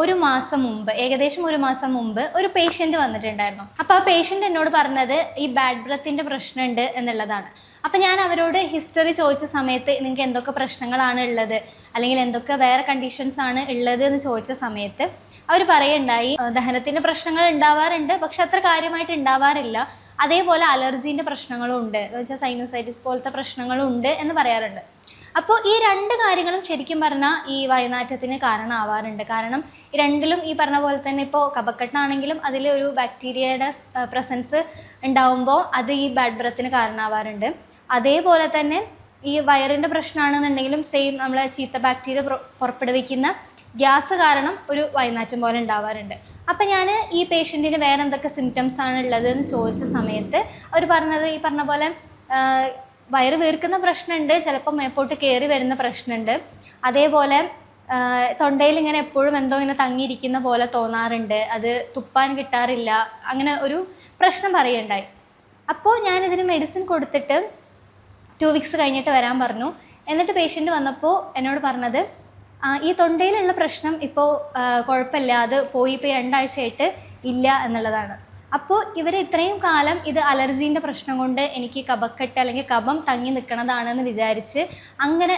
ഒരു മാസം മുമ്പ്, ഏകദേശം ഒരു മാസം മുമ്പ് ഒരു പേഷ്യൻ്റ് വന്നിട്ടുണ്ടായിരുന്നു. അപ്പോൾ ആ പേഷ്യൻ്റ് എന്നോട് പറഞ്ഞത് ഈ ബാഡ് ബ്രത്തിൻ്റെ പ്രശ്നമുണ്ട് എന്നുള്ളതാണ്. അപ്പോൾ ഞാൻ അവരോട് ഹിസ്റ്ററി ചോദിച്ച സമയത്ത് നിങ്ങൾക്ക് എന്തൊക്കെ പ്രശ്നങ്ങളാണ് ഉള്ളത്, അല്ലെങ്കിൽ എന്തൊക്കെ വേറെ കണ്ടീഷൻസ് ആണ് ഉള്ളത് എന്ന് ചോദിച്ച സമയത്ത് അവർ പറയുണ്ടായി ദഹനത്തിൻ്റെ പ്രശ്നങ്ങൾ ഉണ്ടാവാറുണ്ട്, പക്ഷെ അത്ര കാര്യമായിട്ട് ഉണ്ടാവാറില്ല. അതേപോലെ അലർജീൻ്റെ പ്രശ്നങ്ങളും ഉണ്ട്, എന്ന് വെച്ചാൽ സൈനോസൈറ്റിസ് പോലത്തെ പ്രശ്നങ്ങളും ഉണ്ട് എന്ന് പറയാറുണ്ട്. അപ്പോൾ ഈ രണ്ട് കാര്യങ്ങളും ശരിക്കും പറഞ്ഞാൽ ഈ വയനാറ്റത്തിന് കാരണമാവാറുണ്ട്. കാരണം ഈ രണ്ടിലും ഈ പറഞ്ഞ പോലെ തന്നെ ഇപ്പോൾ കഫക്കെട്ടാണെങ്കിലും അതിൽ ഒരു ബാക്ടീരിയയുടെ പ്രസൻസ് ഉണ്ടാവുമ്പോൾ അത് ഈ ബാഡ് ബ്രത്തിന് കാരണമാവാറുണ്ട്. അതേപോലെ തന്നെ ഈ വയറിൻ്റെ പ്രശ്നമാണെന്നുണ്ടെങ്കിലും സെയിം നമ്മളെ ചീത്ത ബാക്ടീരിയ പുറപ്പെടുവിക്കുന്ന ഗ്യാസ് കാരണം ഒരു വയനാറ്റം പോലെ ഉണ്ടാവാറുണ്ട്. അപ്പം ഞാൻ ഈ പേഷ്യൻറ്റിന് വേറെ എന്തൊക്കെ സിംറ്റംസ് ആണ് ഉള്ളത് എന്ന് ചോദിച്ച സമയത്ത് അവർ പറഞ്ഞത് ഈ പറഞ്ഞ പോലെ വയറ് വീർക്കുന്ന പ്രശ്നമുണ്ട്, ചിലപ്പോൾ മേപ്പോട്ട് കയറി വരുന്ന പ്രശ്നമുണ്ട്, അതേപോലെ തൊണ്ടയിൽ ഇങ്ങനെ എപ്പോഴും എന്തോ ഇങ്ങനെ തങ്ങിയിരിക്കുന്ന പോലെ തോന്നാറുണ്ട്, അത് തുപ്പാൻ കിട്ടാറില്ല, അങ്ങനെ ഒരു പ്രശ്നം പറയുണ്ടായി. അപ്പോൾ ഞാനിതിന് മെഡിസിൻ കൊടുത്തിട്ട് 2 വീക്സ് കഴിഞ്ഞിട്ട് വരാൻ പറഞ്ഞു. എന്നിട്ട് പേഷ്യൻ്റ് വന്നപ്പോൾ എന്നോട് പറഞ്ഞത് ഈ തൊണ്ടയിലുള്ള പ്രശ്നം ഇപ്പോൾ കുഴപ്പമില്ല, അത് പോയി ഇപ്പോൾ 2 ആഴ്ചയായിട്ട് ഇല്ല എന്നുള്ളതാണ്. അപ്പോൾ ഇവർ ഇത്രയും കാലം ഇത് അലർജീൻ്റെ പ്രശ്നം കൊണ്ട് എനിക്ക് കഫക്കെട്ട് അല്ലെങ്കിൽ കഫം തങ്ങി നിൽക്കണതാണെന്ന് വിചാരിച്ച് അങ്ങനെ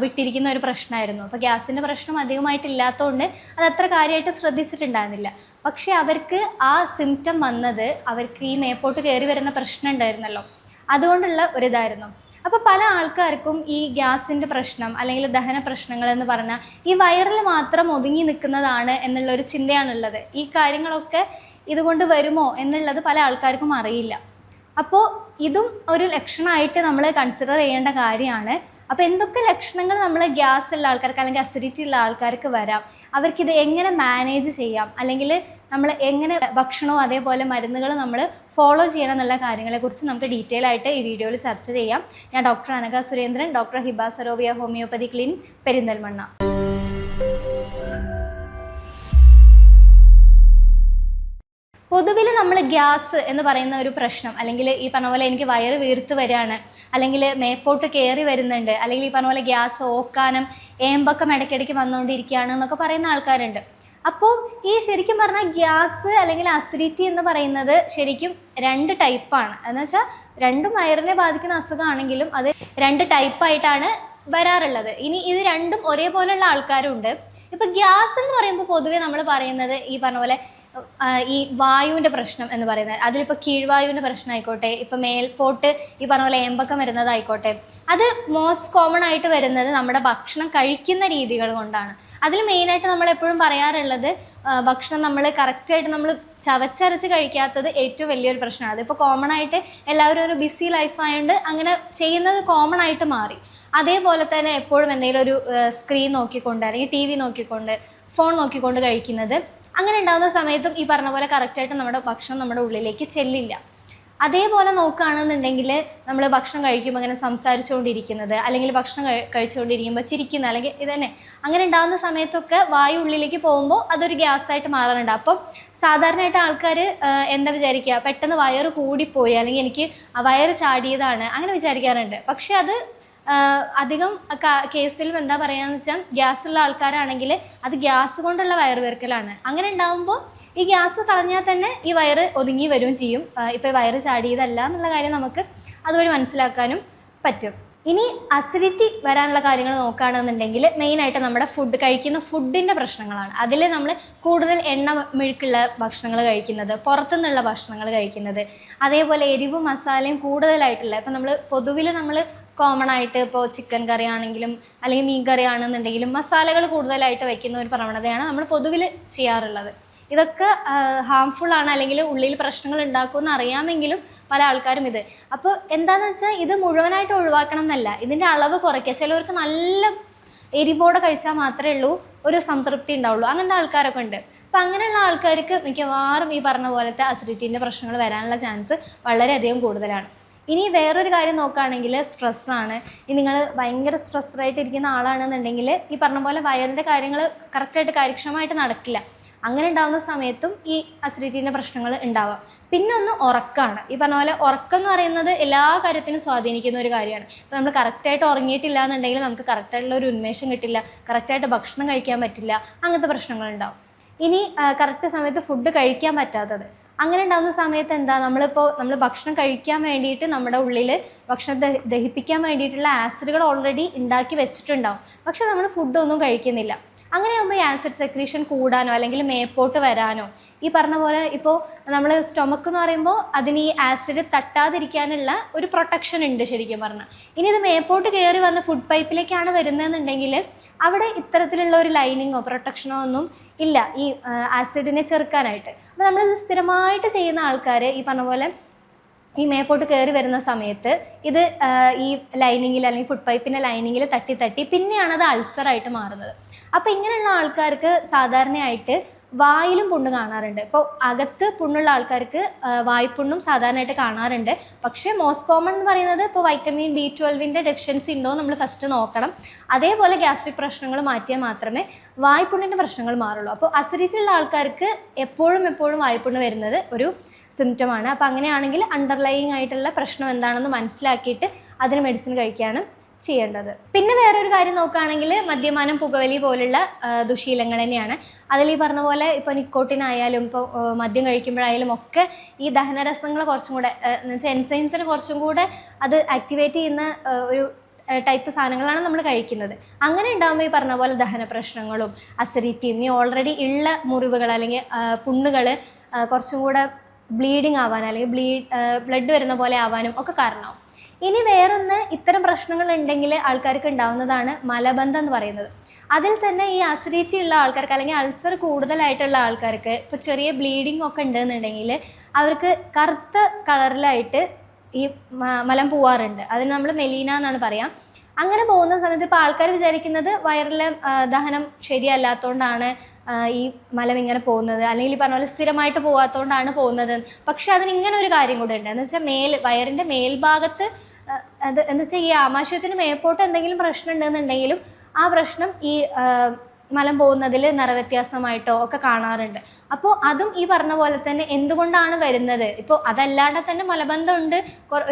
വിട്ടിരിക്കുന്ന ഒരു പ്രശ്നമായിരുന്നു. അപ്പോൾ ഗ്യാസിൻ്റെ പ്രശ്നം അധികമായിട്ടില്ലാത്തതുകൊണ്ട് അത് അത്ര കാര്യമായിട്ട് ശ്രദ്ധിച്ചിട്ടുണ്ടായിരുന്നില്ല. പക്ഷേ അവർക്ക് ആ സിംറ്റം വന്നത് അവർക്ക് ഈ മേപ്പോട്ട് കയറി വരുന്ന പ്രശ്നം ഉണ്ടായിരുന്നല്ലോ, അതുകൊണ്ടുള്ള ഒരിതായിരുന്നു. അപ്പോൾ പല ആൾക്കാർക്കും ഈ ഗ്യാസിൻ്റെ പ്രശ്നം അല്ലെങ്കിൽ ദഹന പ്രശ്നങ്ങൾ എന്ന് പറഞ്ഞാൽ ഈ വയറിൽ മാത്രം ഒതുങ്ങി നിൽക്കുന്നതാണ് എന്നുള്ളൊരു ചിന്തയാണുള്ളത്. ഈ കാര്യങ്ങളൊക്കെ ഇതുകൊണ്ട് വരുമോ എന്നുള്ളത് പല ആൾക്കാർക്കും അറിയില്ല. അപ്പോൾ ഇതും ഒരു ലക്ഷണമായിട്ട് നമ്മൾ കൺസിഡർ ചെയ്യേണ്ട കാര്യമാണ്. അപ്പോൾ എന്തൊക്കെ ലക്ഷണങ്ങൾ നമ്മൾ ഗ്യാസ് ഉള്ള ആൾക്കാർക്ക് അല്ലെങ്കിൽ അസിഡിറ്റി ഉള്ള ആൾക്കാർക്ക് വരാം, അവർക്കിത് എങ്ങനെ മാനേജ് ചെയ്യാം, അല്ലെങ്കിൽ നമ്മൾ എങ്ങനെ ഭക്ഷണവും അതേപോലെ മരുന്നുകൾ നമ്മൾ ഫോളോ ചെയ്യണം എന്നുള്ള കാര്യങ്ങളെക്കുറിച്ച് നമുക്ക് ഡീറ്റെയിൽ ആയിട്ട് ഈ വീഡിയോയിൽ ചർച്ച ചെയ്യാം. ഞാൻ doctor Anagha Surendran, doctor Hiba Sarovia homeopathy clinic, Perinthalmanna. പൊതുവിൽ നമ്മൾ ഗ്യാസ് എന്ന് പറയുന്ന ഒരു പ്രശ്നം, അല്ലെങ്കിൽ ഈ പറഞ്ഞ പോലെ എനിക്ക് വയറ് വീർത്ത് വരികയാണ്, അല്ലെങ്കിൽ മേപ്പോട്ട് കയറി വരുന്നുണ്ട്, അല്ലെങ്കിൽ ഈ പറഞ്ഞ പോലെ ഗ്യാസ് ഓക്കാനം ഏമ്പക്കം ഇടയ്ക്കിടയ്ക്ക് വന്നുകൊണ്ടിരിക്കുകയാണ് എന്നൊക്കെ പറയുന്ന ആൾക്കാരുണ്ട്. അപ്പോൾ ഈ ശരിക്കും പറഞ്ഞാൽ ഗ്യാസ് അല്ലെങ്കിൽ അസിഡിറ്റി എന്ന് പറയുന്നത് ശരിക്കും 2 ടൈപ്പാണ്. എന്ന് വെച്ചാൽ രണ്ടും വയറിനെ ബാധിക്കുന്ന അസുഖമാണെങ്കിലും അത് 2 ടൈപ്പായിട്ടാണ് വരാറുള്ളത്. ഇനി ഇത് രണ്ടും ഒരേപോലെയുള്ള ആൾക്കാരും ഉണ്ട്. ഇപ്പം ഗ്യാസ് എന്ന് പറയുമ്പോൾ പൊതുവെ നമ്മൾ പറയുന്നത് ഈ പറഞ്ഞ പോലെ ഈ വായുവിൻ്റെ പ്രശ്നം എന്ന് പറയുന്നത്, അതിലിപ്പോൾ കീഴ്വായുവിൻ്റെ പ്രശ്നം ആയിക്കോട്ടെ, ഇപ്പം മേൽപോട്ട് ഈ പറഞ്ഞ പോലെ ഏമ്പക്കം വരുന്നതായിക്കോട്ടെ, അത് മോസ്റ്റ് കോമൺ ആയിട്ട് വരുന്നത് നമ്മുടെ ഭക്ഷണം കഴിക്കുന്ന രീതികൾ കൊണ്ടാണ്. അതിൽ മെയിനായിട്ട് നമ്മൾ എപ്പോഴും പറയാറുള്ളത് ഭക്ഷണം നമ്മൾ കറക്റ്റായിട്ട് നമ്മൾ ചവച്ചരച്ച് കഴിക്കാത്തത് ഏറ്റവും വലിയൊരു പ്രശ്നമാണ്. അതിപ്പോൾ കോമൺ ആയിട്ട് എല്ലാവരും ഒരു ബിസി ലൈഫ് ആയതുകൊണ്ട് അങ്ങനെ ചെയ്യുന്നത് കോമൺ ആയിട്ട് മാറി. അതേപോലെ തന്നെ എപ്പോഴും എന്തെങ്കിലും ഒരു സ്ക്രീൻ നോക്കിക്കൊണ്ട് അല്ലെങ്കിൽ TV നോക്കിക്കൊണ്ട് ഫോൺ നോക്കിക്കൊണ്ട് കഴിക്കുന്നത്, അങ്ങനെ ഉണ്ടാകുന്ന സമയത്തും ഈ പറഞ്ഞ പോലെ കറക്റ്റായിട്ട് നമ്മുടെ ഭക്ഷണം നമ്മുടെ ഉള്ളിലേക്ക് ചെല്ലില്ല. അതേപോലെ നോക്കുകയാണെന്നുണ്ടെങ്കിൽ നമ്മൾ ഭക്ഷണം കഴിക്കുമ്പോൾ അങ്ങനെ സംസാരിച്ചുകൊണ്ടിരിക്കുന്നത്, അല്ലെങ്കിൽ ഭക്ഷണം കഴിച്ചുകൊണ്ടിരിക്കുമ്പോൾ ചിരിക്കുന്ന, അല്ലെങ്കിൽ ഇതന്നെ അങ്ങനെ ഉണ്ടാകുന്ന സമയത്തൊക്കെ വായു ഉള്ളിലേക്ക് പോകുമ്പോൾ അതൊരു ഗ്യാസായിട്ട് മാറാറുണ്ട്. അപ്പം സാധാരണയായിട്ട് ആൾക്കാർ എന്താ വിചാരിക്കുക, പെട്ടെന്ന് വയറ് കൂടിപ്പോയി അല്ലെങ്കിൽ എനിക്ക് വയറ് ചാടിയതാണ് അങ്ങനെ വിചാരിക്കാറുണ്ട്. പക്ഷെ അത് അധികം കേസിലും എന്താ പറയുകയെന്ന് വെച്ചാൽ ഗ്യാസുള്ള ആൾക്കാരാണെങ്കിൽ അത് ഗ്യാസ് കൊണ്ടുള്ള വയറ് വീർക്കലാണ്. അങ്ങനെ ഉണ്ടാകുമ്പോൾ ഈ ഗ്യാസ് കളഞ്ഞാൽ തന്നെ ഈ വയറ് ഒതുങ്ങി വരികയും ചെയ്യും. ഇപ്പോൾ വയറ് ചാടിയതല്ല എന്നുള്ള കാര്യം നമുക്ക് അതുവഴി മനസ്സിലാക്കാനും പറ്റും. ഇനി അസിഡിറ്റി വരാനുള്ള കാര്യങ്ങൾ നോക്കുകയാണെന്നുണ്ടെങ്കിൽ മെയിനായിട്ട് നമ്മുടെ കഴിക്കുന്ന ഫുഡിൻ്റെ പ്രശ്നങ്ങളാണ്. അതിൽ നമ്മൾ കൂടുതൽ എണ്ണ മെഴുക്കുള്ള ഭക്ഷണങ്ങൾ കഴിക്കുന്നത്, പുറത്തുനിന്നുള്ള ഭക്ഷണങ്ങൾ കഴിക്കുന്നത്, അതേപോലെ എരിവും മസാലയും കൂടുതലായിട്ടുള്ള, ഇപ്പം നമ്മൾ പൊതുവിൽ നമ്മൾ കോമൺ ആയിട്ട് ഇപ്പോൾ ചിക്കൻ കറി ആണെങ്കിലും അല്ലെങ്കിൽ മീൻ കറി ആണെന്നുണ്ടെങ്കിലും മസാലകൾ കൂടുതലായിട്ട് വയ്ക്കുന്ന ഒരു പ്രവണതയാണ് നമ്മൾ പൊതുവിൽ ചെയ്യാറുള്ളത്. ഇതൊക്കെ ഹാംഫുൾ ആണ്, അല്ലെങ്കിൽ ഉള്ളിൽ പ്രശ്നങ്ങൾ ഉണ്ടാക്കുമെന്ന് അറിയാമെങ്കിലും പല ആൾക്കാരും ഇത്. അപ്പോൾ എന്താണെന്ന് വെച്ചാൽ ഇത് മുഴുവനായിട്ട് ഒഴിവാക്കണം എന്നല്ല, ഇതിൻ്റെ അളവ് കുറയ്ക്കുക. ചിലവർക്ക് നല്ല എരിവോടെ കഴിച്ചാൽ മാത്രമേ ഉള്ളൂ ഒരു സംതൃപ്തി ഉണ്ടാവുള്ളൂ, അങ്ങനത്തെ ആൾക്കാരൊക്കെ ഉണ്ട്. അപ്പം അങ്ങനെയുള്ള ആൾക്കാർക്ക് മിക്കവാറും ഈ പറഞ്ഞ പോലത്തെ അസിഡിറ്റീൻ്റെ പ്രശ്നങ്ങൾ വരാനുള്ള ചാൻസ് വളരെയധികം കൂടുതലാണ്. ഇനി വേറൊരു കാര്യം നോക്കുകയാണെങ്കിൽ സ്ട്രെസ്സാണ്. ഇനി നിങ്ങൾ ഭയങ്കര സ്ട്രെസ്ഡായിട്ടിരിക്കുന്ന ആളാണെന്നുണ്ടെങ്കിൽ ഈ പറഞ്ഞ പോലെ വയറിൻ്റെ കാര്യങ്ങൾ കറക്റ്റായിട്ട് കാര്യക്ഷമമായിട്ട് നടക്കില്ല. അങ്ങനെ ഉണ്ടാകുന്ന സമയത്തും ഈ അസിഡിറ്റീൻ്റെ പ്രശ്നങ്ങൾ ഉണ്ടാവുക. പിന്നെ ഒന്ന് ഉറക്കമാണ്. ഈ പറഞ്ഞ പോലെ ഉറക്കം എന്ന് പറയുന്നത് എല്ലാ കാര്യത്തിനും സ്വാധീനിക്കുന്ന ഒരു കാര്യമാണ്. ഇപ്പോൾ നമ്മൾ കറക്റ്റായിട്ട് ഉറങ്ങിയിട്ടില്ല എന്നുണ്ടെങ്കിൽ നമുക്ക് കറക്റ്റായിട്ടുള്ള ഒരു ഉന്മേഷം കിട്ടില്ല, കറക്റ്റായിട്ട് ഭക്ഷണം കഴിക്കാൻ പറ്റില്ല, അങ്ങനത്തെ പ്രശ്നങ്ങളുണ്ടാവും. ഇനി കറക്റ്റ് സമയത്ത് ഫുഡ് കഴിക്കാൻ പറ്റാത്തത്. അങ്ങനെ ഉണ്ടാകുന്ന സമയത്ത് എന്താ, നമ്മൾ ഭക്ഷണം കഴിക്കാൻ വേണ്ടിയിട്ട് നമ്മുടെ ഉള്ളിൽ ഭക്ഷണം ദഹിപ്പിക്കാൻ വേണ്ടിയിട്ടുള്ള ആസിഡുകൾ ഓൾറെഡി ഉണ്ടാക്കി വെച്ചിട്ടുണ്ടാവും. പക്ഷെ നമ്മൾ ഫുഡൊന്നും കഴിക്കുന്നില്ല. അങ്ങനെയാകുമ്പോൾ ഈ ആസിഡ് സെക്രീഷൻ കൂടാനോ അല്ലെങ്കിൽ മേപ്പോട്ട് വരാനോ, ഈ പറഞ്ഞ പോലെ ഇപ്പോൾ നമ്മൾ സ്റ്റൊമക്ക് എന്ന് പറയുമ്പോൾ അതിന് ഈ ആസിഡ് തട്ടാതിരിക്കാനുള്ള ഒരു പ്രൊട്ടക്ഷൻ ഉണ്ട് ശരിക്കും പറഞ്ഞാൽ. ഇനി ഇത് മേപ്പോട്ട് കയറി വന്ന് ഫുഡ് പൈപ്പിലേക്കാണ് വരുന്നതെന്നുണ്ടെങ്കിൽ അവിടെ ഇത്തരത്തിലുള്ള ഒരു ലൈനിങ്ങോ പ്രൊട്ടക്ഷനോ ഒന്നും ഇല്ല ഈ ആസിഡിനെ ചെറുക്കാനായിട്ട്. അപ്പോൾ നമ്മളിത് സ്ഥിരമായിട്ട് ചെയ്യുന്ന ആൾക്കാർ ഈ പറഞ്ഞ പോലെ ഈ മേപ്പോട്ട് കയറി വരുന്ന സമയത്ത് ഇത് ഈ ലൈനിങ്ങിൽ അല്ലെങ്കിൽ ഫുഡ് പൈപ്പിൻ്റെ ലൈനിങ്ങിൽ തട്ടി പിന്നെയാണ് അത് അൾസറായിട്ട് മാറുന്നത്. അപ്പോൾ ഇങ്ങനെയുള്ള ആൾക്കാർക്ക് സാധാരണയായിട്ട് വായിലും പുണ്ണ് കാണാറുണ്ട്. ഇപ്പോൾ അകത്ത് പുണ്ണുള്ള ആൾക്കാർക്ക് വായ്പുണ്ണും സാധാരണയായിട്ട് കാണാറുണ്ട്. പക്ഷേ മോസ്റ്റ് കോമൺ എന്ന് പറയുന്നത് ഇപ്പോൾ വൈറ്റമിൻ B12 ഡെഫിഷ്യൻസി ഉണ്ടോ നമ്മൾ ഫസ്റ്റ് നോക്കണം. അതേപോലെ ഗ്യാസ്ട്രിക് പ്രശ്നങ്ങൾ മാറ്റിയാൽ മാത്രമേ വായ്പുണ്ണിൻ്റെ പ്രശ്നങ്ങൾ മാറുള്ളൂ. അപ്പോൾ അസിഡിറ്റി ഉള്ള ആൾക്കാർക്ക് എപ്പോഴും വായ്പുണ്ണ് വരുന്നത് ഒരു സിംറ്റമാണ്. അപ്പോൾ അങ്ങനെയാണെങ്കിൽ അണ്ടർലൈയിങ് ആയിട്ടുള്ള പ്രശ്നം എന്താണെന്ന് മനസ്സിലാക്കിയിട്ട് അതിന് മെഡിസിൻ കഴിക്കുകയാണ് ചെയ്യേണ്ടത്. പിന്നെ വേറൊരു കാര്യം നോക്കുകയാണെങ്കിൽ മദ്യപാനം, പുകവലി പോലുള്ള ദുശീലങ്ങൾ തന്നെയാണ്. അതിൽ ഈ പറഞ്ഞ പോലെ ഇപ്പോൾ നിക്കോട്ടിനായാലും ഇപ്പോൾ മദ്യം കഴിക്കുമ്പോഴായാലും ഒക്കെ ഈ ദഹനരസങ്ങൾ കുറച്ചും കൂടെ എന്ന് വെച്ചാൽ എൻസൈംസിന് കുറച്ചും കൂടെ അത് ആക്ടിവേറ്റ് ചെയ്യുന്ന ഒരു ടൈപ്പ് സാധനങ്ങളാണ് നമ്മൾ കഴിക്കുന്നത്. അങ്ങനെ ഉണ്ടാകുമ്പോൾ ഈ പറഞ്ഞ പോലെ ദഹന പ്രശ്നങ്ങളും അസിഡിറ്റിയും ഇനി ഓൾറെഡി ഉള്ള മുറിവുകൾ അല്ലെങ്കിൽ പുണ്ണുകൾ കുറച്ചും കൂടെ ബ്ലീഡിങ് ആവാൻ അല്ലെങ്കിൽ ബ്ലഡ് വരുന്ന പോലെ ആവാനും ഒക്കെ കാരണമാവും. ഇനി വേറൊന്ന്, ഇത്തരം പ്രശ്നങ്ങൾ ഉണ്ടെങ്കിൽ ആൾക്കാർക്ക് ഉണ്ടാവുന്നതാണ് മലബന്ധം എന്ന് പറയുന്നത്. അതിൽ തന്നെ ഈ അസിഡിറ്റി ഉള്ള ആൾക്കാർക്ക് അല്ലെങ്കിൽ അൾസർ കൂടുതലായിട്ടുള്ള ആൾക്കാർക്ക് ഇപ്പോൾ ചെറിയ ബ്ലീഡിങ് ഒക്കെ ഉണ്ടെന്നുണ്ടെങ്കിൽ അവർക്ക് കറുത്ത കളറിലായിട്ട് ഈ മലം പോവാറുണ്ട്. അതിന് നമ്മൾ മെലീന എന്നാണ് പറയാം. അങ്ങനെ പോകുന്ന സമയത്ത് ഇപ്പോൾ ആൾക്കാർ വിചാരിക്കുന്നത് വയറിലെ ദഹനം ശരിയല്ലാത്തതുകൊണ്ടാണ് ഈ മലം ഇങ്ങനെ പോകുന്നത്, അല്ലെങ്കിൽ ഈ പറഞ്ഞ പോലെ സ്ഥിരമായിട്ട് പോകാത്തതുകൊണ്ടാണ് പോകുന്നത്. പക്ഷെ അതിന് ഇങ്ങനെ ഒരു കാര്യം കൂടെ ഉണ്ട്. എന്ന് വെച്ചാൽ വയറിൻ്റെ മേൽഭാഗത്ത് അത് എന്താ വെച്ചാൽ ഈ ആമാശയത്തിന് മേപ്പോട്ട് എന്തെങ്കിലും പ്രശ്നം ഉണ്ടെന്നുണ്ടെങ്കിലും ആ പ്രശ്നം ഈ മലം പോകുന്നതിൽ നിറവ്യത്യാസമായിട്ടോ ഒക്കെ കാണാറുണ്ട്. അപ്പോൾ അതും ഈ പറഞ്ഞ പോലെ തന്നെ എന്തുകൊണ്ടാണ് വരുന്നത്, ഇപ്പോൾ അതല്ലാണ്ട് തന്നെ മലബന്ധം ഉണ്ട്,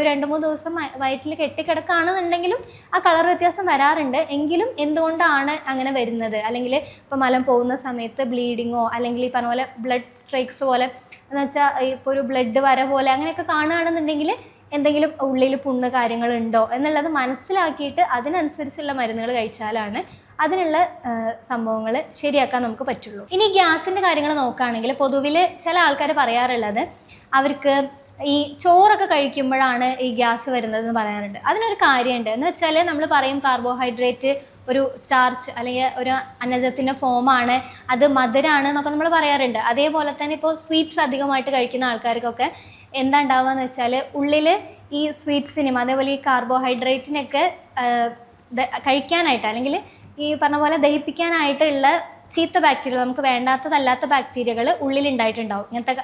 2-3 ദിവസം വയറ്റിൽ കെട്ടിക്കിടക്കുകയാണെന്നുണ്ടെങ്കിലും ആ കളർ വ്യത്യാസം വരാറുണ്ട്. എങ്കിലും എന്തുകൊണ്ടാണ് അങ്ങനെ വരുന്നത്, അല്ലെങ്കിൽ ഇപ്പോൾ മലം പോകുന്ന സമയത്ത് ബ്ലീഡിങ്ങോ അല്ലെങ്കിൽ ഈ പറഞ്ഞ പോലെ ബ്ലഡ് സ്ട്രൈക്സ് പോലെ എന്ന് വെച്ചാൽ ഇപ്പോൾ ഒരു ബ്ലഡ് വര പോലെ അങ്ങനെയൊക്കെ കാണുകയാണെന്നുണ്ടെങ്കിൽ എന്തെങ്കിലും ഉള്ളിൽ പുണ്ണ് കാര്യങ്ങളുണ്ടോ എന്നുള്ളത് മനസ്സിലാക്കിയിട്ട് അതിനനുസരിച്ചുള്ള മരുന്നുകൾ കഴിച്ചാലാണ് അതിനുള്ള സംഭവങ്ങൾ ശരിയാക്കാൻ നമുക്ക് പറ്റുള്ളൂ. ഇനി ഗ്യാസിൻ്റെ കാര്യങ്ങൾ നോക്കുകയാണെങ്കിൽ പൊതുവിൽ ചില ആൾക്കാർ പറയാറുള്ളത് അവർക്ക് ഈ ചോറൊക്കെ കഴിക്കുമ്പോഴാണ് ഈ ഗ്യാസ് വരുന്നതെന്ന് പറയാറുണ്ട്. അതിനൊരു കാര്യമുണ്ട്. എന്ന് വെച്ചാൽ നമ്മൾ പറയും കാർബോഹൈഡ്രേറ്റ് ഒരു സ്റ്റാർച്ച് അല്ലെങ്കിൽ ഒരു അന്നജത്തിൻ്റെ ഫോമാണ്, അത് മധുരമാണ് എന്നൊക്കെ നമ്മൾ പറയാറുണ്ട്. അതേപോലെ തന്നെ ഇപ്പോൾ സ്വീറ്റ്സ് അധികമായിട്ട് കഴിക്കുന്ന ആൾക്കാർക്കൊക്കെ എന്താ ഉണ്ടാവുക എന്ന് വെച്ചാൽ ഉള്ളിൽ ഈ സ്വീറ്റ്സിനും അതേപോലെ ഈ കാർബോഹൈഡ്രേറ്റിനൊക്കെ കഴിക്കാനായിട്ട് അല്ലെങ്കിൽ ഈ പറഞ്ഞ പോലെ ദഹിപ്പിക്കാനായിട്ടുള്ള ചീത്ത ബാക്ടീരിയ, നമുക്ക് വേണ്ടാത്തതല്ലാത്ത ബാക്ടീരിയകൾ ഉള്ളിലുണ്ടായിട്ടുണ്ടാവും ഇങ്ങനത്തെ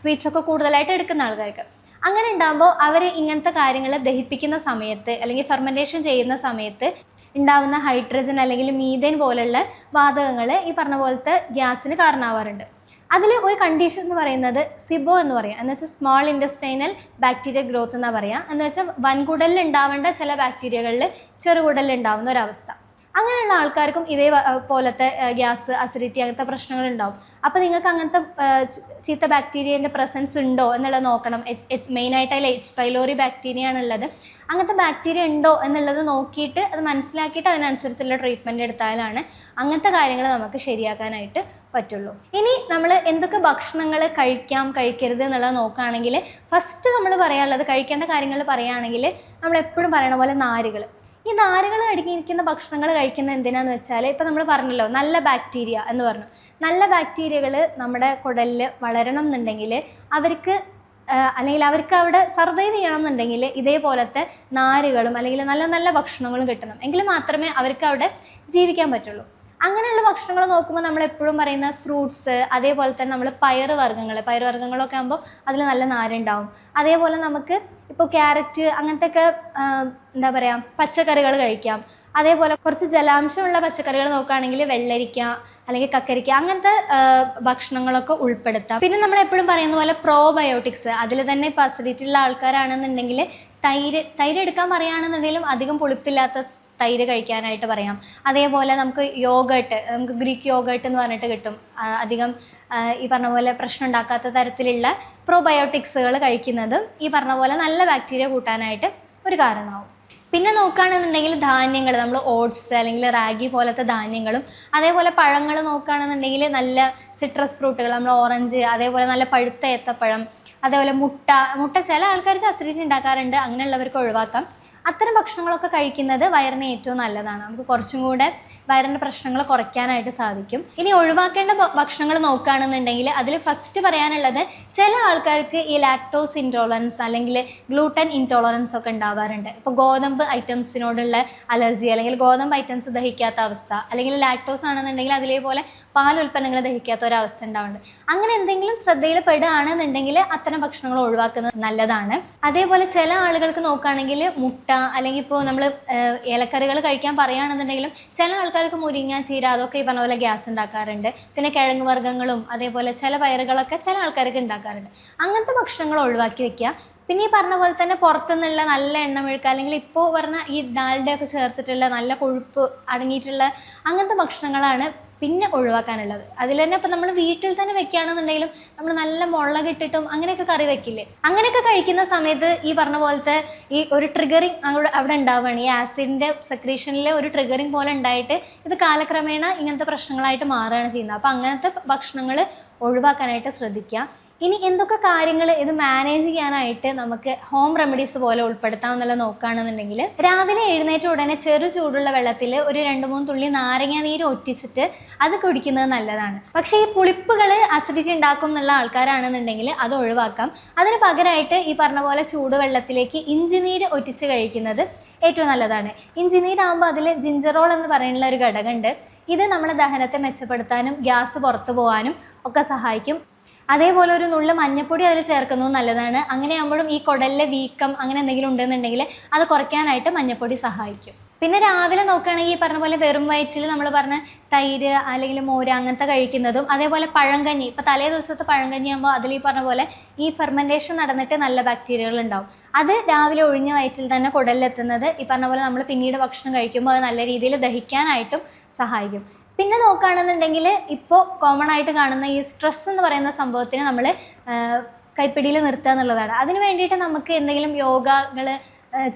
സ്വീറ്റ്സൊക്കെ കൂടുതലായിട്ട് എടുക്കുന്ന ആൾക്കാർക്ക്. അങ്ങനെ ഉണ്ടാകുമ്പോൾ അവർ ഇങ്ങനത്തെ കാര്യങ്ങൾ ദഹിപ്പിക്കുന്ന സമയത്ത് അല്ലെങ്കിൽ ഫെർമെൻറ്റേഷൻ ചെയ്യുന്ന സമയത്ത് ഉണ്ടാവുന്ന ഹൈഡ്രജൻ അല്ലെങ്കിൽ മീഥേൻ പോലുള്ള വാതകങ്ങൾ ഈ പറഞ്ഞ പോലത്തെ ഗ്യാസിന് കാരണമാവാറുണ്ട്. അതിൽ ഒരു കണ്ടീഷൻ എന്ന് പറയുന്നത് സിബോ എന്ന് പറയാം. എന്ന് വെച്ചാൽ സ്മോൾ ഇൻഡസ്റ്റൈനൽ ബാക്ടീരിയ ഗ്രോത്ത് എന്നാണ് പറയുക. എന്ന് വെച്ചാൽ വൻകുടലിൽ ഉണ്ടാവേണ്ട ചില ബാക്ടീരിയകളിൽ ചെറുകുടലിൽ ഉണ്ടാവുന്ന ഒരവസ്ഥ. അങ്ങനെയുള്ള ആൾക്കാർക്കും ഇതേ പോലത്തെ ഗ്യാസ്, അസിഡിറ്റി അങ്ങനത്തെ പ്രശ്നങ്ങൾ ഉണ്ടാവും. അപ്പോൾ നിങ്ങൾക്ക് അങ്ങനത്തെ ചീത്ത ബാക്ടീരിയൻ്റെ പ്രസൻസ് ഉണ്ടോ എന്നുള്ളത് നോക്കണം. മെയിനായിട്ട് അതിൽ H. പൈലോറി ബാക്ടീരിയ ആണുള്ളത്. അങ്ങനത്തെ ബാക്ടീരിയ ഉണ്ടോ എന്നുള്ളത് നോക്കിയിട്ട് അത് മനസ്സിലാക്കിയിട്ട് അതിനനുസരിച്ചുള്ള ട്രീറ്റ്മെൻറ്റ് എടുത്താലാണ് അങ്ങനത്തെ കാര്യങ്ങൾ നമുക്ക് ശരിയാക്കാനായിട്ട് പറ്റുള്ളൂ. ഇനി നമ്മൾ എന്തൊക്കെ ഭക്ഷണങ്ങൾ കഴിക്കാം കഴിക്കരുത് എന്നുള്ളത് നോക്കുകയാണെങ്കിൽ ഫസ്റ്റ് നമ്മൾ പറയാനുള്ളത്, കഴിക്കേണ്ട കാര്യങ്ങൾ പറയുകയാണെങ്കിൽ നമ്മൾ എപ്പോഴും പറയണ പോലെ നാരുകൾ. ഈ നാരുകൾ അടങ്ങിയിരിക്കുന്ന ഭക്ഷണങ്ങൾ കഴിക്കുന്നത് എന്തിനാന്ന് വെച്ചാൽ ഇപ്പോൾ നമ്മൾ പറഞ്ഞല്ലോ നല്ല ബാക്ടീരിയ എന്ന് പറഞ്ഞു. നല്ല ബാക്ടീരിയകൾ നമ്മുടെ കുടലിൽ വളരണം എന്നുണ്ടെങ്കിൽ അവർക്ക് അല്ലെങ്കിൽ അവർക്ക് അവിടെ സർവൈവ് ചെയ്യണം എന്നുണ്ടെങ്കിൽ ഇതേപോലത്തെ നാരുകളും അല്ലെങ്കിൽ നല്ല നല്ല ഭക്ഷണങ്ങളും കിട്ടണം. എങ്കിൽ മാത്രമേ അവർക്ക് അവിടെ ജീവിക്കാൻ പറ്റുള്ളൂ. അങ്ങനെയുള്ള ഭക്ഷണങ്ങൾ നോക്കുമ്പോൾ നമ്മൾ എപ്പോഴും പറയുന്ന ഫ്രൂട്ട്സ്, അതേപോലെ തന്നെ നമ്മൾ പയറുവർഗ്ഗങ്ങളൊക്കെ ആകുമ്പോൾ അതിൽ നല്ല നാരുണ്ടാവും. അതേപോലെ നമുക്ക് ഇപ്പോൾ ക്യാരറ്റ് അങ്ങനത്തെ ഒക്കെ എന്താ പറയുക പച്ചക്കറികൾ കഴിക്കാം. അതേപോലെ കുറച്ച് ജലാംശമുള്ള പച്ചക്കറികൾ നോക്കുകയാണെങ്കിൽ വെള്ളരിക്ക അല്ലെങ്കിൽ കക്കരിക്ക അങ്ങനത്തെ ഭക്ഷണങ്ങളൊക്കെ ഉൾപ്പെടുത്താം. പിന്നെ നമ്മൾ എപ്പോഴും പറയുന്ന പോലെ പ്രോബയോട്ടിക്സ്, അതിൽ തന്നെ ഇപ്പോൾ അസിഡിറ്റി ഉള്ള ആൾക്കാരാണെന്നുണ്ടെങ്കിൽ തൈര് എടുക്കാൻ പറയുകയാണെന്നുണ്ടെങ്കിലും അധികം പുളിപ്പില്ലാത്ത തൈര് കഴിക്കാനായിട്ട് പറയാം. അതേപോലെ നമുക്ക് യോഗേട്ട്, നമുക്ക് ഗ്രീക്ക് യോഗേട്ട് എന്ന് പറഞ്ഞിട്ട് കിട്ടും. അധികം ഈ പറഞ്ഞ പോലെ പ്രശ്നം ഉണ്ടാക്കാത്ത തരത്തിലുള്ള പ്രോബയോട്ടിക്സുകൾ കഴിക്കുന്നതും ഈ പറഞ്ഞ പോലെ നല്ല ബാക്ടീരിയ കൂട്ടാനായിട്ട് ഒരു കാരണമാവും. പിന്നെ നോക്കുകയാണെന്നുണ്ടെങ്കിൽ ധാന്യങ്ങൾ, നമ്മൾ ഓട്സ് അല്ലെങ്കിൽ റാഗി പോലത്തെ ധാന്യങ്ങളും അതേപോലെ പഴങ്ങൾ നോക്കുകയാണെന്നുണ്ടെങ്കിൽ നല്ല സിട്രസ് ഫ്രൂട്ടുകൾ, നമ്മൾ ഓറഞ്ച്, അതേപോലെ നല്ല പഴുത്ത ഏത്തപ്പഴം, അതേപോലെ മുട്ട ചില ആൾക്കാർക്ക് അസിഡിറ്റി ഉണ്ടാക്കാറുണ്ട്, അങ്ങനെയുള്ളവർക്ക് ഒഴിവാക്കാം. അത്തരം ഭക്ഷണങ്ങളൊക്കെ കഴിക്കുന്നത് വയറിന് ഏറ്റവും നല്ലതാണ്. നമുക്ക് കുറച്ചും കൂടെ വയറിൻ്റെ പ്രശ്നങ്ങൾ കുറയ്ക്കാനായിട്ട് സാധിക്കും. ഇനി ഒഴിവാക്കേണ്ട ഭക്ഷണങ്ങൾ നോക്കുകയാണെന്നുണ്ടെങ്കിൽ അതിൽ ഫസ്റ്റ് പറയാനുള്ളത്, ചില ആൾക്കാർക്ക് ഈ ലാക്ടോസ് ഇൻടോളറൻസ് അല്ലെങ്കിൽ ഗ്ലൂട്ടൻ ഇൻടോളറൻസ് ഒക്കെ ഉണ്ടാവാറുണ്ട്. ഇപ്പോൾ ഗോതമ്പ് ഐറ്റംസിനോടുള്ള അലർജി, അല്ലെങ്കിൽ ഗോതമ്പ് ഐറ്റംസ് ദഹിക്കാത്ത അവസ്ഥ, അല്ലെങ്കിൽ ലാക്ടോസ് ആണെന്നുണ്ടെങ്കിൽ അതിലേപോലെ പാൽ ഉൽപ്പന്നങ്ങൾ ദഹിക്കാത്ത ഒരവസ്ഥ ഉണ്ടാവുന്നുണ്ട്. അങ്ങനെ എന്തെങ്കിലും ശ്രദ്ധയിൽ പെടുകയാണെന്നുണ്ടെങ്കിൽ അത്തരം ഭക്ഷണങ്ങൾ ഒഴിവാക്കുന്നത് നല്ലതാണ്. അതേപോലെ ചില ആളുകൾക്ക് നോക്കുകയാണെങ്കിൽ മുട്ട, അല്ലെങ്കിൽ ഇപ്പോൾ നമ്മൾ ഇലക്കറികൾ കഴിക്കാൻ പറയുകയാണെന്നുണ്ടെങ്കിലും ചില ആൾക്കാർക്ക് മുരിങ്ങ, ചീര അതൊക്കെ ഈ പറഞ്ഞ പോലെ ഗ്യാസ് ഉണ്ടാക്കാറുണ്ട്. പിന്നെ കിഴങ്ങ് വർഗ്ഗങ്ങളും അതേപോലെ ചില പയറുകളൊക്കെ ചില ആൾക്കാർക്ക് ഉണ്ടാക്കാറുണ്ട്. അങ്ങനത്തെ ഭക്ഷണങ്ങൾ ഒഴിവാക്കി വെക്കുക. പിന്നെ ഈ പറഞ്ഞ പോലെ തന്നെ പുറത്തുനിന്നുള്ള നല്ല എണ്ണമെഴുക്ക്, അല്ലെങ്കിൽ ഇപ്പോൾ പറഞ്ഞ ഈ ഡാൽഡയൊക്കെ ചേർത്തിട്ടുള്ള നല്ല കൊഴുപ്പ് അടങ്ങിയിട്ടുള്ള അങ്ങനത്തെ ഭക്ഷണങ്ങളാണ് പിന്നെ ഒഴിവാക്കാനുള്ളത്. അതിൽ തന്നെ ഇപ്പം നമ്മൾ വീട്ടിൽ തന്നെ വെക്കുകയാണെന്നുണ്ടെങ്കിലും നമ്മൾ നല്ല മുളകിട്ടിട്ടും അങ്ങനെയൊക്കെ കറി വെക്കില്ലേ, അങ്ങനെയൊക്കെ കഴിക്കുന്ന സമയത്ത് ഈ പറഞ്ഞ പോലത്തെ ഈ ഒരു ട്രിഗറിങ് അവിടെ ഉണ്ടാവുകയാണ്. ഈ ആസിഡിൻ്റെ സെക്രീഷനിൽ ഒരു ട്രിഗറിങ് പോലെ ഉണ്ടായിട്ട് ഇത് കാലക്രമേണ ഇങ്ങനത്തെ പ്രശ്നങ്ങളായിട്ട് മാറുകയാണ് ചെയ്യുന്നത്. അപ്പോൾ അങ്ങനത്തെ ഭക്ഷണങ്ങൾ ഒഴിവാക്കാനായിട്ട് ശ്രദ്ധിക്കുക. ഇനി എന്തൊക്കെ കാര്യങ്ങൾ ഇത് മാനേജ് ചെയ്യാനായിട്ട് നമുക്ക് ഹോം റെമഡീസ് പോലെ ഉൾപ്പെടുത്താം എന്നുള്ളത് നോക്കുകയാണെന്നുണ്ടെങ്കിൽ, രാവിലെ എഴുന്നേറ്റ ഉടനെ ചെറു ചൂടുള്ള വെള്ളത്തിൽ ഒരു 2-3 തുള്ളി നാരങ്ങ നീര് ഒറ്റിച്ചിട്ട് അത് കുടിക്കുന്നത് നല്ലതാണ്. പക്ഷേ ഈ പുളിപ്പുകൾ അസിഡിറ്റി ഉണ്ടാക്കും എന്നുള്ള ആൾക്കാരാണെന്നുണ്ടെങ്കിൽ അത് ഒഴിവാക്കാം. അതിന് പകരമായിട്ട് ഈ പറഞ്ഞ പോലെ ചൂടുവെള്ളത്തിലേക്ക് ഇഞ്ചിനീര് ഒറ്റിച്ച് കഴിക്കുന്നത് ഏറ്റവും നല്ലതാണ്. ഇഞ്ചിനീരാകുമ്പോൾ അതിൽ ജിഞ്ചറോൾ എന്ന് പറയുന്ന ഒരു ഘടകമുണ്ട്. ഇത് നമ്മുടെ ദഹനത്തെ മെച്ചപ്പെടുത്താനും ഗ്യാസ് പുറത്തു പോകാനും ഒക്കെ സഹായിക്കും. അതേപോലെ ഒരു നുള്ള് മഞ്ഞപ്പൊടി അതിൽ ചേർക്കുന്നത് നല്ലതാണ്. അങ്ങനെയാകുമ്പോഴും ഈ കുടലിലെ വീക്കം അങ്ങനെ എന്തെങ്കിലും ഉണ്ടെന്നുണ്ടെങ്കിൽ അത് കുറയ്ക്കാനായിട്ട് മഞ്ഞപ്പൊടി സഹായിക്കും. പിന്നെ രാവിലെ നോക്കുകയാണെങ്കിൽ ഈ പറഞ്ഞ പോലെ വെറും വയറ്റിൽ നമ്മൾ പറഞ്ഞ തൈര് അല്ലെങ്കിൽ മോര് അങ്ങനത്തെ കഴിക്കുന്നതും, അതേപോലെ പഴങ്കഞ്ഞി, ഇപ്പോൾ തലേ ദിവസത്തെ പഴങ്കഞ്ഞി ആകുമ്പോൾ അതിൽ ഈ പറഞ്ഞ പോലെ ഈ ഫെർമെൻറ്റേഷൻ നടന്നിട്ട് നല്ല ബാക്ടീരിയകൾ ഉണ്ടാവും. അത് രാവിലെ ഒഴിഞ്ഞ വയറ്റിൽ തന്നെ കുടലിലെത്തുന്നത് ഈ പറഞ്ഞ പോലെ നമ്മൾ പിന്നീട് ഭക്ഷണം കഴിക്കുമ്പോൾ അത് നല്ല രീതിയിൽ ദഹിക്കാനായിട്ടും സഹായിക്കും. പിന്നെ നോക്കുകയാണെന്നുണ്ടെങ്കിൽ ഇപ്പോൾ കോമൺ ആയിട്ട് കാണുന്ന ഈ സ്ട്രെസ് എന്ന് പറയുന്ന സംഭവത്തിന് നമ്മൾ കൈപ്പിടിയിൽ നിർത്തുക എന്നുള്ളതാണ്. അതിന് വേണ്ടിയിട്ട് നമുക്ക് എന്തെങ്കിലും യോഗകൾ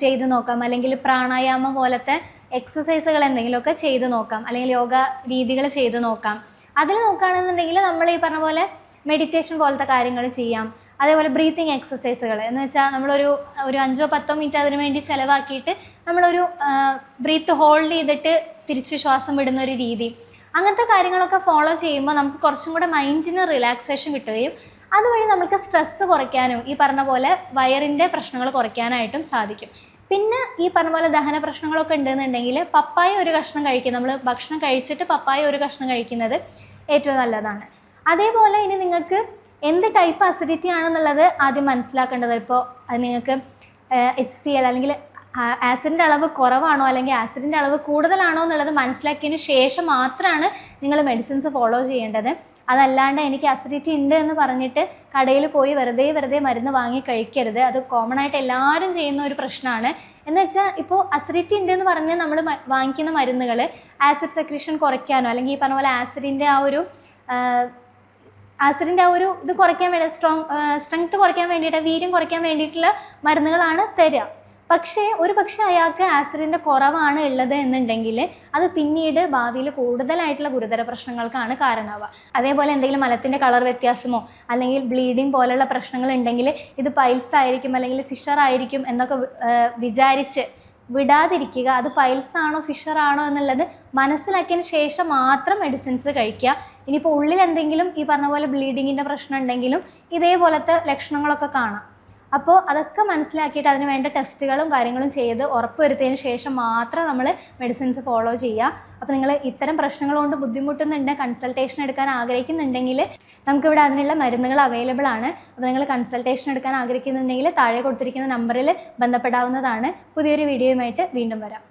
ചെയ്ത് നോക്കാം, അല്ലെങ്കിൽ പ്രാണായാമം പോലത്തെ എക്സസൈസുകൾ എന്തെങ്കിലുമൊക്കെ ചെയ്ത് നോക്കാം, അല്ലെങ്കിൽ യോഗ രീതികൾ ചെയ്ത് നോക്കാം. അതിൽ നോക്കുകയാണെന്നുണ്ടെങ്കിൽ നമ്മൾ ഈ പറഞ്ഞ പോലെ മെഡിറ്റേഷൻ പോലത്തെ കാര്യങ്ങൾ ചെയ്യാം. അതേപോലെ ബ്രീത്തിങ് എക്സസൈസുകൾ എന്ന് വെച്ചാൽ നമ്മളൊരു 5-10 മിനിറ്റ് അതിനു വേണ്ടി ചിലവാക്കിയിട്ട് നമ്മളൊരു ബ്രീത്ത് ഹോൾഡ് ചെയ്തിട്ട് തിരിച്ച് ശ്വാസം വിടുന്ന ഒരു രീതി, അങ്ങനത്തെ കാര്യങ്ങളൊക്കെ ഫോളോ ചെയ്യുമ്പോൾ നമുക്ക് കുറച്ചും കൂടെ മൈൻഡിന് റിലാക്സേഷൻ കിട്ടുകയും അതുവഴി നമുക്ക് സ്ട്രെസ്സ് കുറയ്ക്കാനും ഈ പറഞ്ഞ പോലെ വയറിൻ്റെ പ്രശ്നങ്ങൾ കുറയ്ക്കാനായിട്ടും സാധിക്കും. പിന്നെ ഈ പറഞ്ഞ പോലെ ദഹന പ്രശ്നങ്ങളൊക്കെ ഉണ്ടെന്നുണ്ടെങ്കിൽ പപ്പായ ഒരു കഷ്ണം കഴിക്കുക, നമ്മൾ ഭക്ഷണം കഴിച്ചിട്ട് പപ്പായ ഒരു കഷ്ണം കഴിക്കുന്നത് ഏറ്റവും നല്ലതാണ്. അതേപോലെ ഇനി നിങ്ങൾക്ക് എന്ത് ടൈപ്പ് അസിഡിറ്റി ആണെന്നുള്ളത് ആദ്യം മനസ്സിലാക്കേണ്ടത്. ഇപ്പോൾ നിങ്ങൾക്ക് HCl അല്ലെങ്കിൽ ആസിഡിൻ്റെ അളവ് കുറവാണോ അല്ലെങ്കിൽ ആസിഡിൻ്റെ അളവ് കൂടുതലാണോ എന്നുള്ളത് മനസ്സിലാക്കിയതിന് ശേഷം മാത്രമാണ് നിങ്ങൾ മെഡിസിൻസ് ഫോളോ ചെയ്യേണ്ടത്. അതല്ലാണ്ട് എനിക്ക് അസിഡിറ്റി ഉണ്ട് എന്ന് പറഞ്ഞിട്ട് കടയിൽ പോയി വെറുതെ മരുന്ന് വാങ്ങി കഴിക്കരുത്. അത് കോമൺ ആയിട്ട് എല്ലാവരും ചെയ്യുന്ന ഒരു പ്രശ്നമാണ്. എന്ന് വെച്ചാൽ ഇപ്പോൾ അസിഡിറ്റി ഉണ്ട് എന്ന് പറഞ്ഞ് നമ്മൾ വാങ്ങിക്കുന്ന മരുന്നുകൾ ആസിഡ് സെക്രീഷൻ കുറയ്ക്കാനോ അല്ലെങ്കിൽ ഈ പറഞ്ഞ പോലെ ആസിഡിൻ്റെ ആ ഒരു ഇത് കുറയ്ക്കാൻ വേണ്ടി സ്ട്രെങ്ത് കുറയ്ക്കാൻ വേണ്ടിയിട്ട്, വീര്യം കുറയ്ക്കാൻ വേണ്ടിയിട്ടുള്ള മരുന്നുകളാണ് തരിക. ഒരു പക്ഷേ അയാൾക്ക് ആസിഡിൻ്റെ കുറവാണ് ഉള്ളത് എന്നുണ്ടെങ്കിൽ അത് പിന്നീട് ഭാവിയിൽ കൂടുതലായിട്ടുള്ള ഗുരുതര പ്രശ്നങ്ങൾക്കാണ് കാരണമാവുക. അതേപോലെ എന്തെങ്കിലും മലത്തിൻ്റെ കളർ വ്യത്യാസമോ അല്ലെങ്കിൽ ബ്ലീഡിങ് പോലുള്ള പ്രശ്നങ്ങൾ ഉണ്ടെങ്കിൽ ഇത് പൈൽസ് ആയിരിക്കും അല്ലെങ്കിൽ ഫിഷർ ആയിരിക്കും എന്നൊക്കെ വിചാരിച്ച് വിടാതിരിക്കുക. അത് പൈൽസ് ആണോ ഫിഷർ ആണോ എന്നുള്ളത് മനസ്സിലാക്കിയതിന് ശേഷം മാത്രം മെഡിസിൻസ് കഴിക്കുക. ഇനിയിപ്പോൾ ഉള്ളിൽ എന്തെങ്കിലും ഈ പറഞ്ഞ പോലെ ബ്ലീഡിങ്ങിൻ്റെ പ്രശ്നം ഉണ്ടെങ്കിലും ഇതേപോലത്തെ ലക്ഷണങ്ങളൊക്കെ കാണാം. അപ്പോൾ അതൊക്കെ മനസ്സിലാക്കിയിട്ട് അതിന് വേണ്ട ടെസ്റ്റുകളും കാര്യങ്ങളും ചെയ്ത് ഉറപ്പുവരുത്തിയതിന് ശേഷം മാത്രം നമ്മൾ മെഡിസിൻസ് ഫോളോ ചെയ്യുക. അപ്പോൾ നിങ്ങൾ ഇത്തരം പ്രശ്നങ്ങൾ കൊണ്ട് ബുദ്ധിമുട്ടുന്നുണ്ട്, കൺസൾട്ടേഷൻ എടുക്കാൻ ആഗ്രഹിക്കുന്നുണ്ടെങ്കിൽ നമുക്കിവിടെ അതിനുള്ള മരുന്നുകൾ അവൈലബിൾ ആണ്. അപ്പോൾ നിങ്ങൾ കൺസൾട്ടേഷൻ എടുക്കാൻ ആഗ്രഹിക്കുന്നുണ്ടെങ്കിൽ താഴെ കൊടുത്തിരിക്കുന്ന നമ്പറിൽ ബന്ധപ്പെടാവുന്നതാണ്. പുതിയൊരു വീഡിയോയുമായിട്ട് വീണ്ടും വരാം.